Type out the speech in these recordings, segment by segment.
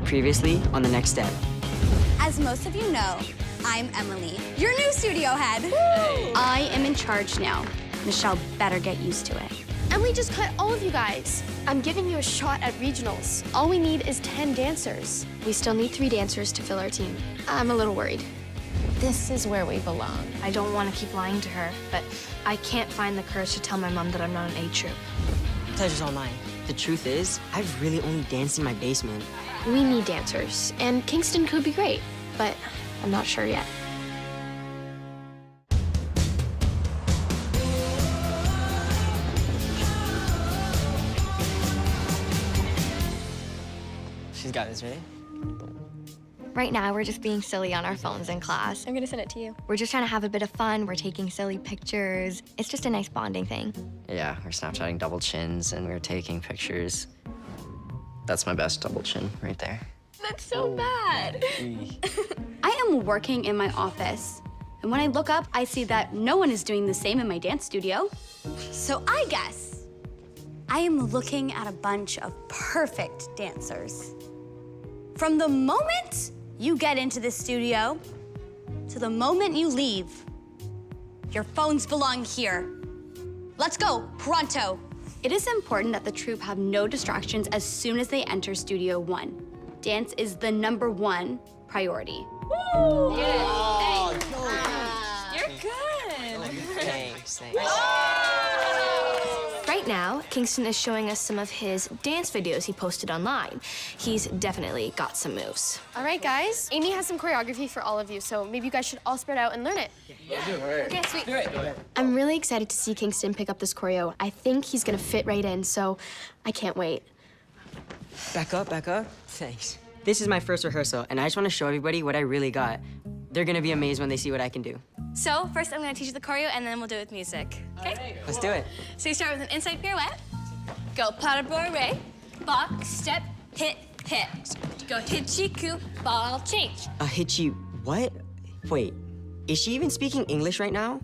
Previously on The Next Step. As most of you know, I'm Emily, your new studio head. Hey. I am in charge now. Michelle better get used to it. Emily just cut all of you guys. I'm giving you a shot at regionals. All we need is 10 dancers. We still need 3 dancers to fill our team. I'm a little worried. This is where we belong. I don't want to keep lying to her, but I can't find the courage to tell my mom that I'm not an A troop. Pleasure's all mine. The truth is, I've really only danced in my basement. We need dancers, and Kingston could be great, but I'm not sure yet. She's got this, ready? Right now, we're just being silly on our phones in class. I'm gonna send it to you. We're just trying to have a bit of fun. We're taking silly pictures. It's just a nice bonding thing. Yeah, we're Snapchatting double chins and we're taking pictures. That's my best double chin right there. That's so bad. I am working in my office, and when I look up, I see that no one is doing the same in my dance studio. So I guess I am looking at a bunch of perfect dancers. From the moment you get into the studio to the moment you leave, your phones belong here. Let's go, pronto. It is important that the troupe have no distractions as soon as they enter Studio 1. Dance is the #1 priority. Woo! Yeah. You're good. Thanks. Right now, Kingston is showing us some of his dance videos he posted online. He's definitely got some moves. All right, guys. Amy has some choreography for all of you, so maybe you guys should all spread out and learn it. Okay, sweet. I'm really excited to see Kingston pick up this choreo. I think he's gonna fit right in, so I can't wait. Back up, back up. Thanks. This is my first rehearsal, and I just want to show everybody what I really got. They're gonna be amazed when they see what I can do. So first I'm gonna teach you the choreo and then we'll do it with music, okay? Let's do it. So you start with an inside pirouette, go pas de bourrée, box, step, hit, hit. Go hitchy-coo, ball change. A hitchy what? Wait, is she even speaking English right now?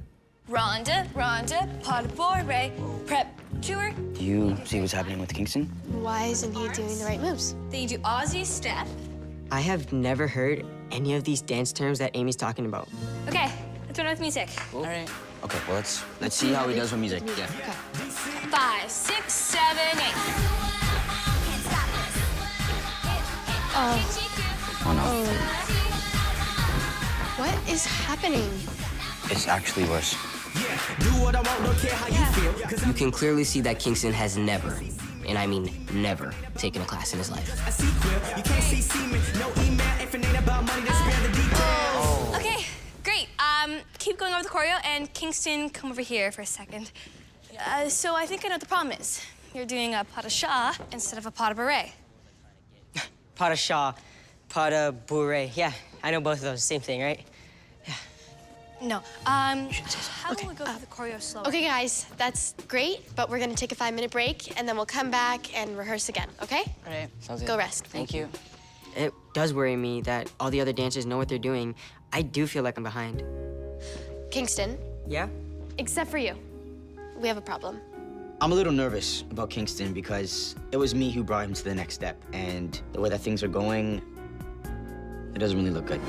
Ronda, ronda, pas de bourrée, prep, tour. Do you see what's happening with Kingston? Why isn't he doing the right moves? Then you do Aussie step. I have never heard any of these dance terms that Amy's talking about. Okay, let's run with music. All right. Okay, well, let's see how he does with music. Yeah. 5, 6, 7, 8. Oh, no. What is happening? It's actually worse. You can clearly see that Kingston has never, and I mean never, taken a class in his life. Okay, great. Keep going over the choreo, and Kingston, come over here for a second. So I think I know what the problem is. You're doing a pas de chat instead of a pas de bourrée. Pas de chat, pas de bourrée. Yeah, I know both of those. Same thing, right? No. How about we go through the choreo slower? Okay, guys, that's great, but we're gonna take a 5-minute break, and then we'll come back and rehearse again, okay? All right. Sounds good. Go rest. Thank you. It does worry me that all the other dancers know what they're doing. I do feel like I'm behind. Kingston, Yeah? except for you, we have a problem. I'm a little nervous about Kingston because it was me who brought him to the next step, and the way that things are going, it doesn't really look good.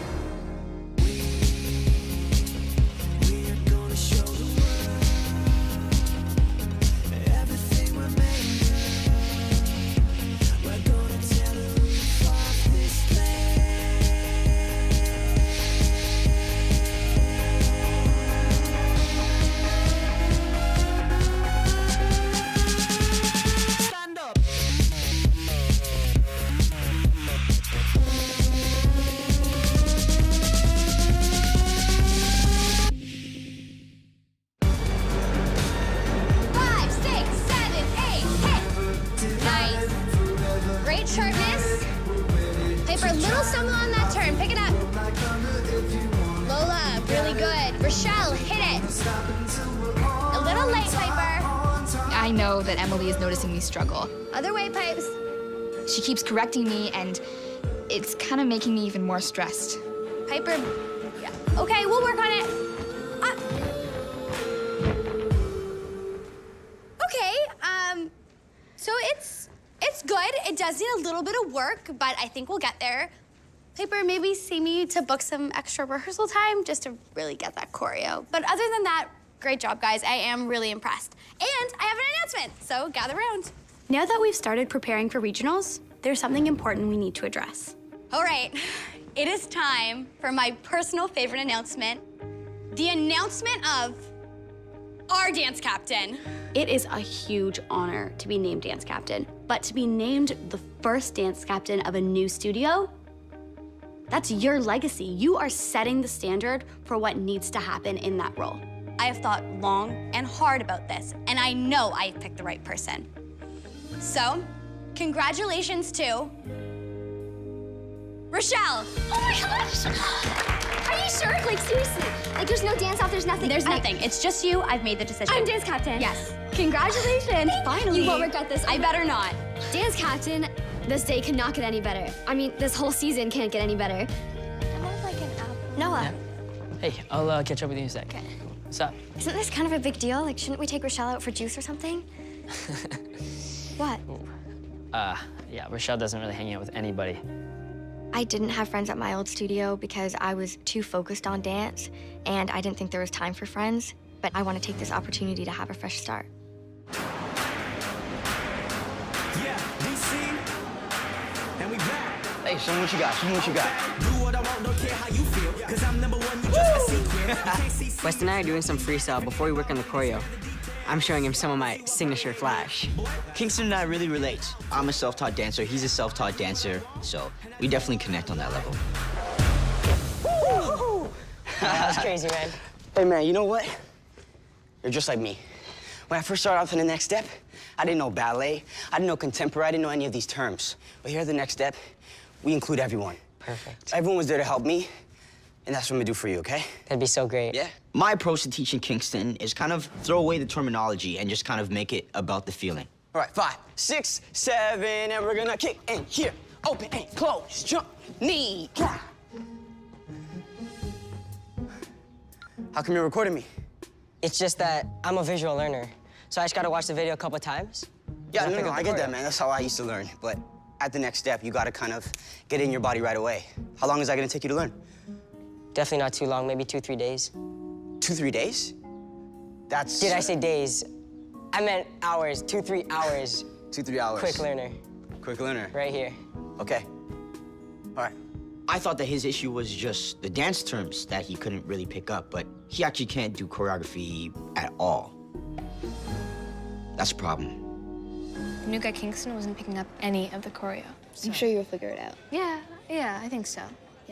Sharpness. Piper, little stumble on that turn. Pick it up. Lola, really good. Rochelle, hit it. A little late, Piper. I know that Emily is noticing me struggle. Other way, Pipes. She keeps correcting me, and it's kind of making me even more stressed. Piper, yeah. Okay, we'll work on it. Okay, so it's good. it does need a little bit of work, but I think we'll get there. Piper, maybe see me to book some extra rehearsal time just to really get that choreo. But other than that, great job, guys. I am really impressed. And I have an announcement, so gather around. Now that we've started preparing for regionals, there's something important we need to address. All right, it is time for my personal favorite announcement, the announcement of our dance captain. It is a huge honor to be named dance captain, but to be named the first dance captain of a new studio, that's your legacy. You are setting the standard for what needs to happen in that role. I have thought long and hard about this, and I know I have picked the right person. So, congratulations to Rochelle. Oh my gosh! Are you sure? Like, seriously? Like, there's no dance off, there's nothing? There's nothing. It's just you. I've made the decision. I'm dance captain. Yes. Congratulations. Finally. You won't regret this. I better not. Dance captain, this day cannot get any better. I mean, this whole season can't get any better. Am I like an apple? Noah, Hey, I'll catch up with you in a sec. Okay. What's up? isn't this kind of a big deal? Like, shouldn't we take Rochelle out for juice or something? What? Yeah, Rochelle doesn't really hang out with anybody. I didn't have friends at my old studio because I was too focused on dance, and I didn't think there was time for friends. But I want to take this opportunity to have a fresh start. Yeah, DC, and we back. Hey, show me what you got. Show me what you got. Do what I want, don't care how you feel. Cause I'm number one, you just a secret. You can't see West and I are doing some freestyle before we work on the choreo. I'm showing him some of my signature flash. Kingston and I really relate. I'm a self-taught dancer. He's a self-taught dancer. So we definitely connect on that level. That was crazy, man. Hey, man, you know what? You're just like me. When I first started off in the next step, I didn't know ballet, I didn't know contemporary, I didn't know any of these terms. But here at the next step, we include everyone. Perfect. Everyone was there to help me, and that's what I'm gonna do for you, okay? That'd be so great. Yeah? My approach to teaching Kingston is kind of throw away the terminology and just kind of make it about the feeling. All right, 5, 6, 7, and we're gonna kick in here. Open and close, jump, knee, clap. How come you're recording me? It's just that I'm a visual learner, so I just gotta watch the video a couple times. Yeah, and no, pick up I the get that, choreo. man. That's how I used to learn. But at the next step, you gotta kind of get in your body right away. How long is that gonna take you to learn? Definitely not too long, maybe 2-3 days. 2-3 days? That's... Did I say days? I meant hours, 2-3 hours. 2-3 hours. Quick learner, Quick learner. right here. Okay. All right. I thought that his issue was just the dance terms that he couldn't really pick up, but he actually can't do choreography at all. That's a problem. The new guy Kingston wasn't picking up any of the choreo. I'm sure you'll figure it out. Yeah, I think so.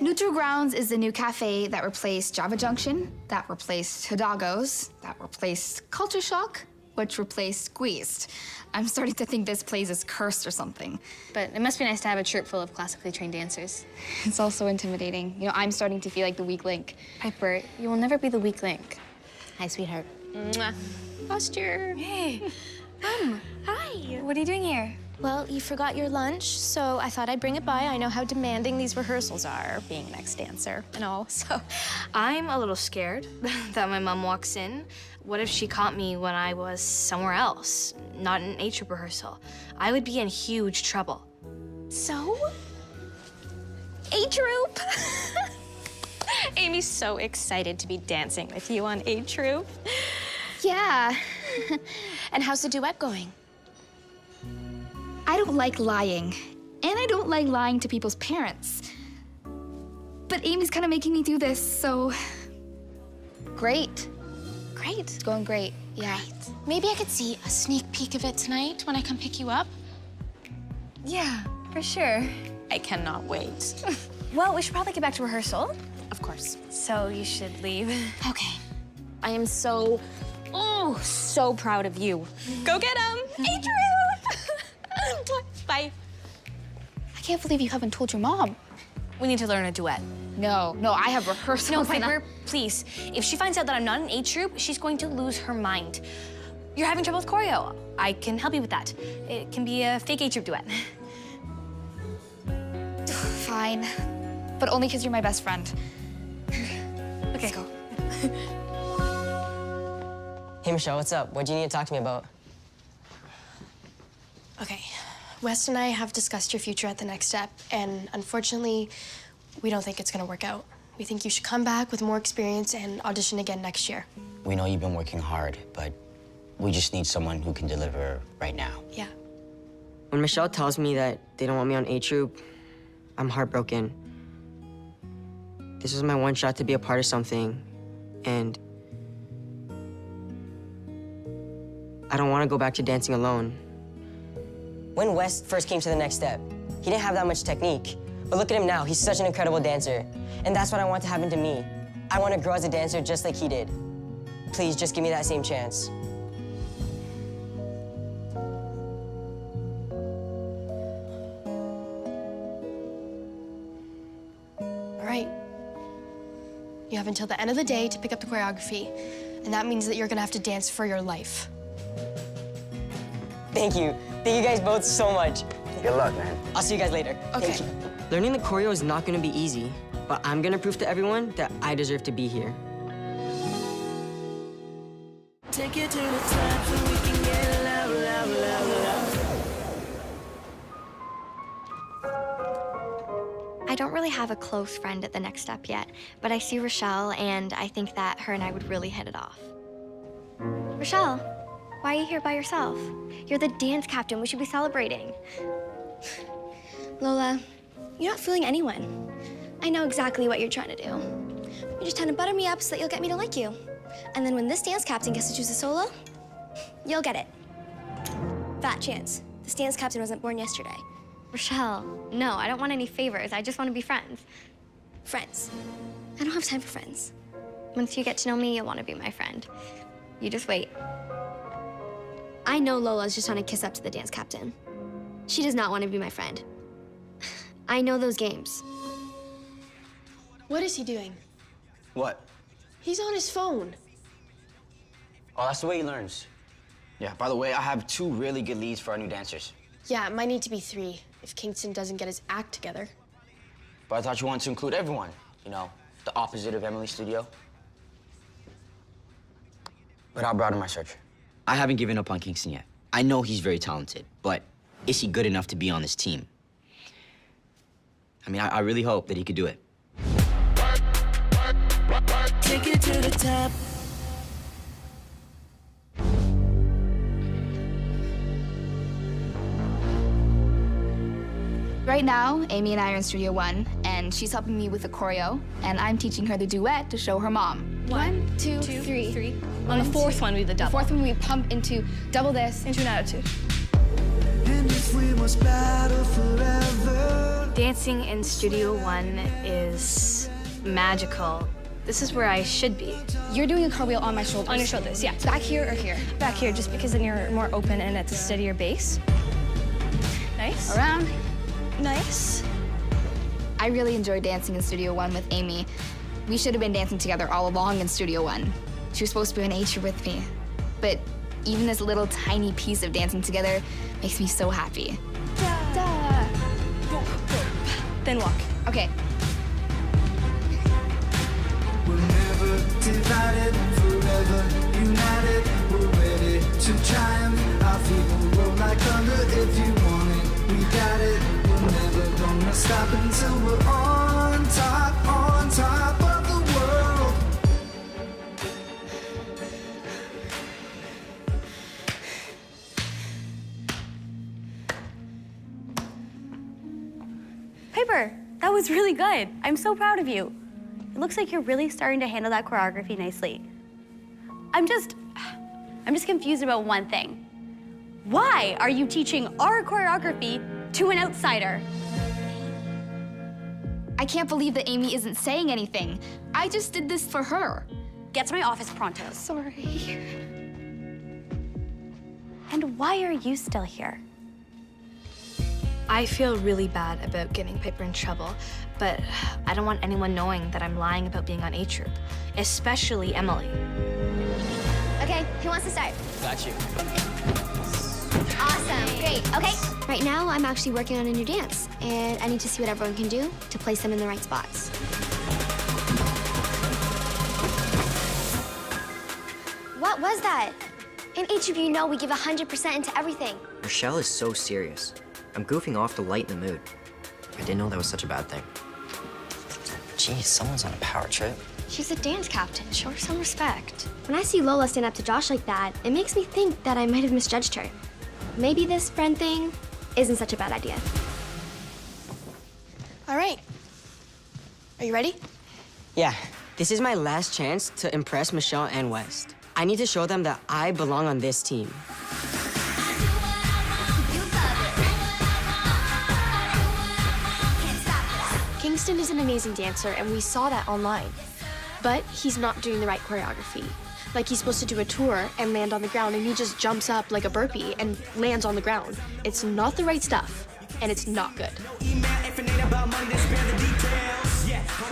Neutral Grounds is the new cafe that replaced Java Junction, that replaced Hidalgo's, that replaced Culture Shock, which replaced Squeezed. I'm starting to think this place is cursed or something. But it must be nice to have a troupe full of classically trained dancers. It's also intimidating. You know, I'm starting to feel like the weak link. Piper, you will never be the weak link. Hi, sweetheart. Mwah. Posture. Hey. Hi. What are you doing here? Well, you forgot your lunch, so I thought I'd bring it by. I know how demanding these rehearsals are, being an ex-dancer and all. So I'm a little scared that my mom walks in. What if she caught me when I was somewhere else, not in A-troop rehearsal? I would be in huge trouble. So? A-troop? Amy's so excited to be dancing with you on A-troop. Yeah. And how's the duet going? I don't like lying, and I don't like lying to people's parents. But Amy's kind of making me do this, so... Great. Great. It's going great, yeah. Maybe I could see a sneak peek of it tonight when I come pick you up. Yeah, for sure. I cannot wait. Well, we should probably get back to rehearsal. Of course. So you should leave. Okay. I am so proud of you. Go get him! A-troop! Bye. I can't believe you haven't told your mom. We need to learn a duet. No, I have rehearsals. No, and Piper, please. If she finds out that I'm not an A-troop, she's going to lose her mind. You're having trouble with choreo. I can help you with that. It can be a fake A-troop duet. Fine, but only because you're my best friend. Okay, go. Hey, Michelle, what's up? What do you need to talk to me about? Okay. Wes and I have discussed your future at the next step, and unfortunately, we don't think it's gonna work out. We think you should come back with more experience and audition again next year. We know you've been working hard, but we just need someone who can deliver right now. Yeah. When Michelle tells me that they don't want me on A Troop, I'm heartbroken. This was my one shot to be a part of something, and I don't want to go back to dancing alone. When Wes first came to the next step, he didn't have that much technique. But look at him now, he's such an incredible dancer. And that's what I want to happen to me. I want to grow as a dancer just like he did. Please, just give me that same chance. All right. You have until the end of the day to pick up the choreography, and that means that you're gonna have to dance for your life. Thank you. Thank you guys both so much. Good luck, man. I'll see you guys later. Okay. Thank you. Learning the choreo is not going to be easy, but I'm going to prove to everyone that I deserve to be here. Take it to the top so we can get loud, loud, loud, loud. I don't really have a close friend at the next step yet, but I see Rochelle, and I think that her and I would really hit it off. Rochelle, why are you here by yourself? You're the dance captain. We should be celebrating. Lola, you're not fooling anyone. I know exactly what you're trying to do. You're just trying to butter me up so that you'll get me to like you. And then when this dance captain gets to choose a solo, you'll get it. Fat chance. This dance captain wasn't born yesterday. Rochelle, no, I don't want any favors. I just want to be friends. Friends. I don't have time for friends. Once you get to know me, you'll want to be my friend. You just wait. I know Lola's just trying to kiss up to the dance captain. She does not want to be my friend. I know those games. What is he doing? What? He's on his phone. Oh, that's the way he learns. Yeah, by the way, I have 2 really good leads for our new dancers. Yeah, it might need to be 3 if Kingston doesn't get his act together. But I thought you wanted to include everyone. You know, the opposite of Emily's studio. But I'll broaden my search. I haven't given up on Kingston yet. I know he's very talented, but is he good enough to be on this team? I mean, I really hope that he could do it. Take it to the top. Right now, Amy and I are in Studio 1, and she's helping me with the choreo, and I'm teaching her the duet to show her mom. 1, 2, 3. On the fourth one, we do the double. The fourth one, we pump into double this. Into an attitude. And if we must battle forever. Dancing in Studio 1 is magical. This is where I should be. You're doing a cartwheel on my shoulders. On your shoulders, yeah. Back here or here? Back here, just because then you're more open and it's a steadier base. Nice. Around. Nice. I really enjoy dancing in Studio 1 with Amy. We should have been dancing together all along in Studio 1. She was supposed to be an H with me. But even this little tiny piece of dancing together makes me so happy. Da. Then walk. Okay. We're never divided, forever united. We're ready to triumph. Our feet will roll like thunder. If you want it, we got it. We're never gonna stop until we're on top of the world. Piper, that was really good. I'm so proud of you. It looks like you're really starting to handle that choreography nicely. I'm just confused about one thing. Why are you teaching our choreography to an outsider? I can't believe that Amy isn't saying anything. I just did this for her. Get to my office pronto. Sorry. And why are you still here? I feel really bad about getting Piper in trouble, but I don't want anyone knowing that I'm lying about being on A Troop, especially Emily. Okay, who wants to start? Got you. Awesome, great. Okay, right now I'm actually working on a new dance, and I need to see what everyone can do to place them in the right spots. What was that? In each of you know we give 100% into everything. Rochelle is so serious. I'm goofing off to lighten the mood. I didn't know that was such a bad thing. Geez, someone's on a power trip. She's a dance captain. Show her some respect. When I see Lola stand up to Josh like that, it makes me think that I might have misjudged her. Maybe this friend thing isn't such a bad idea. All right. Are you ready? Yeah, this is my last chance to impress Michelle and West. I need to show them that I belong on this team. Kingston is an amazing dancer, and we saw that online. But he's not doing the right choreography. Like he's supposed to do a tour and land on the ground, and he just jumps up like a burpee and lands on the ground. It's not the right stuff, and it's not good.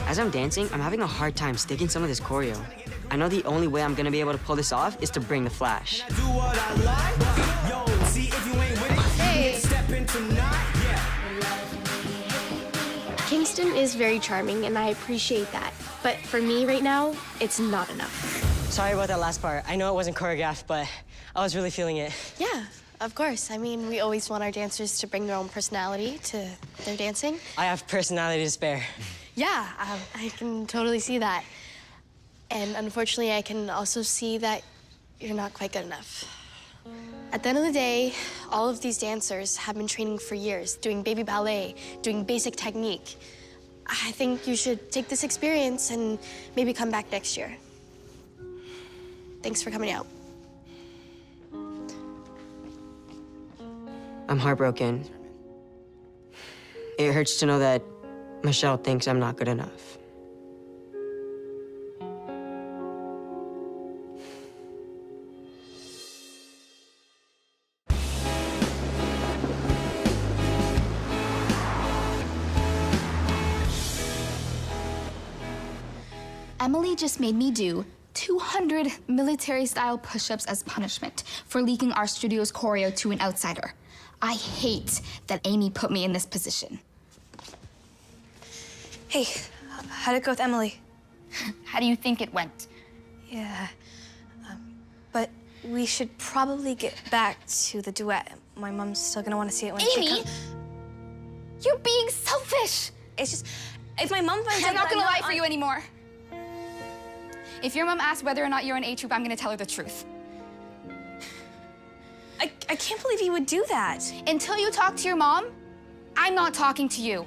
As I'm dancing, I'm having a hard time sticking some of this choreo. I know the only way I'm gonna be able to pull this off is to bring the flash. Hey! Kingston is very charming, and I appreciate that. But for me right now, it's not enough. Sorry about that last part. I know it wasn't choreographed, but I was really feeling it. Yeah, of course. I mean, we always want our dancers to bring their own personality to their dancing. I have personality to spare. Yeah, I can totally see that. And unfortunately, I can also see that you're not quite good enough. At the end of the day, all of these dancers have been training for years, doing baby ballet, doing basic technique. I think you should take this experience and maybe come back next year. Thanks for coming out. I'm heartbroken. It hurts to know that Michelle thinks I'm not good enough. Emily just made me do 200 military-style push-ups as punishment for leaking our studio's choreo to an outsider. I hate that Amy put me in this position. Hey, how'd it go with Emily? How do you think it went? Yeah, but we should probably get back to the duet. My mom's still gonna want to see it when she Amy, comes. you're being selfish. It's just, if my mom finds out I'm not that gonna lie for you anymore. If your mom asks whether or not you're an A troop, I'm gonna tell her the truth. I can't believe you would do that. Until you talk to your mom, I'm not talking to you.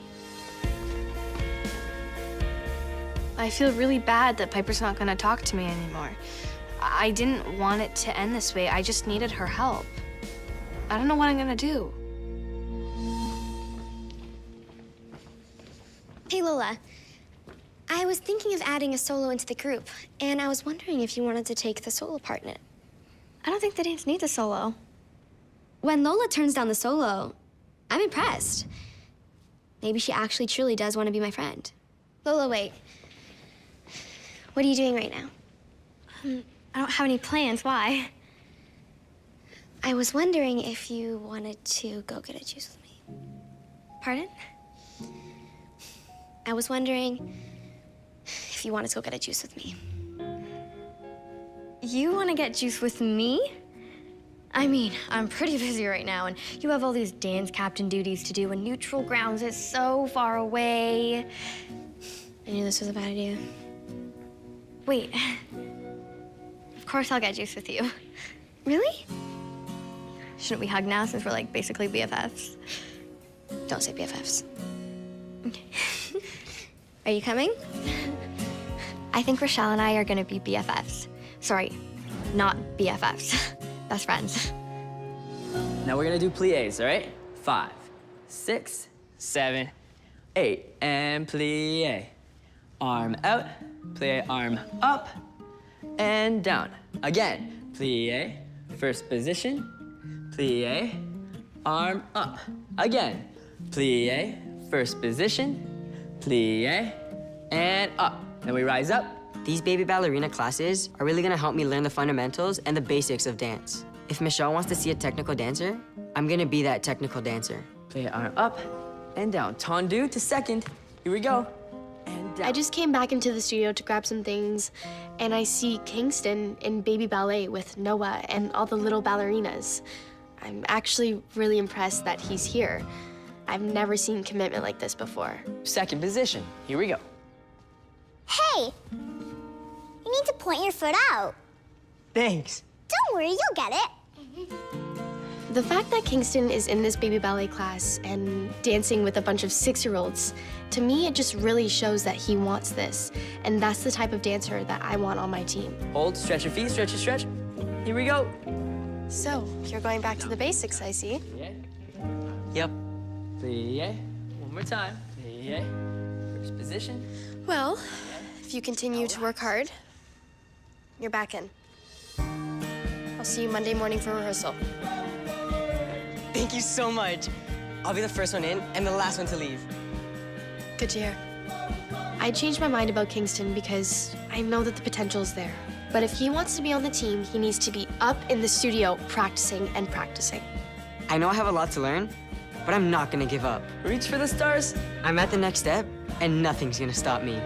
I feel really bad that Piper's not gonna talk to me anymore. I didn't want it to end this way. I just needed her help. I don't know what I'm gonna do. Hey, Lola. I was thinking of adding a solo into the group, and I was wondering if you wanted to take the solo part in it. I don't think the dance needs a solo. When Lola turns down the solo, I'm impressed. Maybe she actually truly does want to be my friend. Lola, wait. What are you doing right now? I don't have any plans. Why? I was wondering if you wanted to go get a juice with me. Pardon? I was wondering if you wanted to go get a juice with me. You want to get juice with me? I mean, I'm pretty busy right now, and you have all these dance captain duties to do, and neutral grounds is so far away. I knew this was a bad idea. Wait. Of course I'll get juice with you. Really? Shouldn't we hug now since we're like basically BFFs? Don't say BFFs. Okay. Are you coming? I think Rochelle and I are gonna be BFFs. Sorry, not BFFs. Best friends. Now we're gonna do pliés, all right? 5, 6, 7, 8, and plie. Arm out, plie, arm up, and down. Again, plie, first position, plie, arm up. Again, plie, first position, plie, and up. Then we rise up. These baby ballerina classes are really gonna help me learn the fundamentals and the basics of dance. If Michelle wants to see a technical dancer, I'm gonna be that technical dancer. Plie, arm up and down. Tendu to second. Here we go. And down. I just came back into the studio to grab some things, and I see Kingston in baby ballet with Noah and all the little ballerinas. I'm actually really impressed that he's here. I've never seen commitment like this before. Second position. Here we go. Hey, you need to point your foot out. Thanks. Don't worry, you'll get it. The fact that Kingston is in this baby ballet class and dancing with a bunch of 6-year-olds, to me, it just really shows that he wants this. And that's the type of dancer that I want on my team. Hold, stretch your feet, stretch. Here we go. So, you're going back to the basics, I see. Yep. Plie. One more time. Plie. First position. Well, if you continue to work hard, you're back in. I'll see you Monday morning for rehearsal. Thank you so much. I'll be the first one in and the last one to leave. Good to hear. I changed my mind about Kingston because I know that the potential is there. But if he wants to be on the team, he needs to be up in the studio practicing and practicing. I know I have a lot to learn, but I'm not gonna give up. Reach for the stars. I'm at the next step, and nothing's gonna stop me.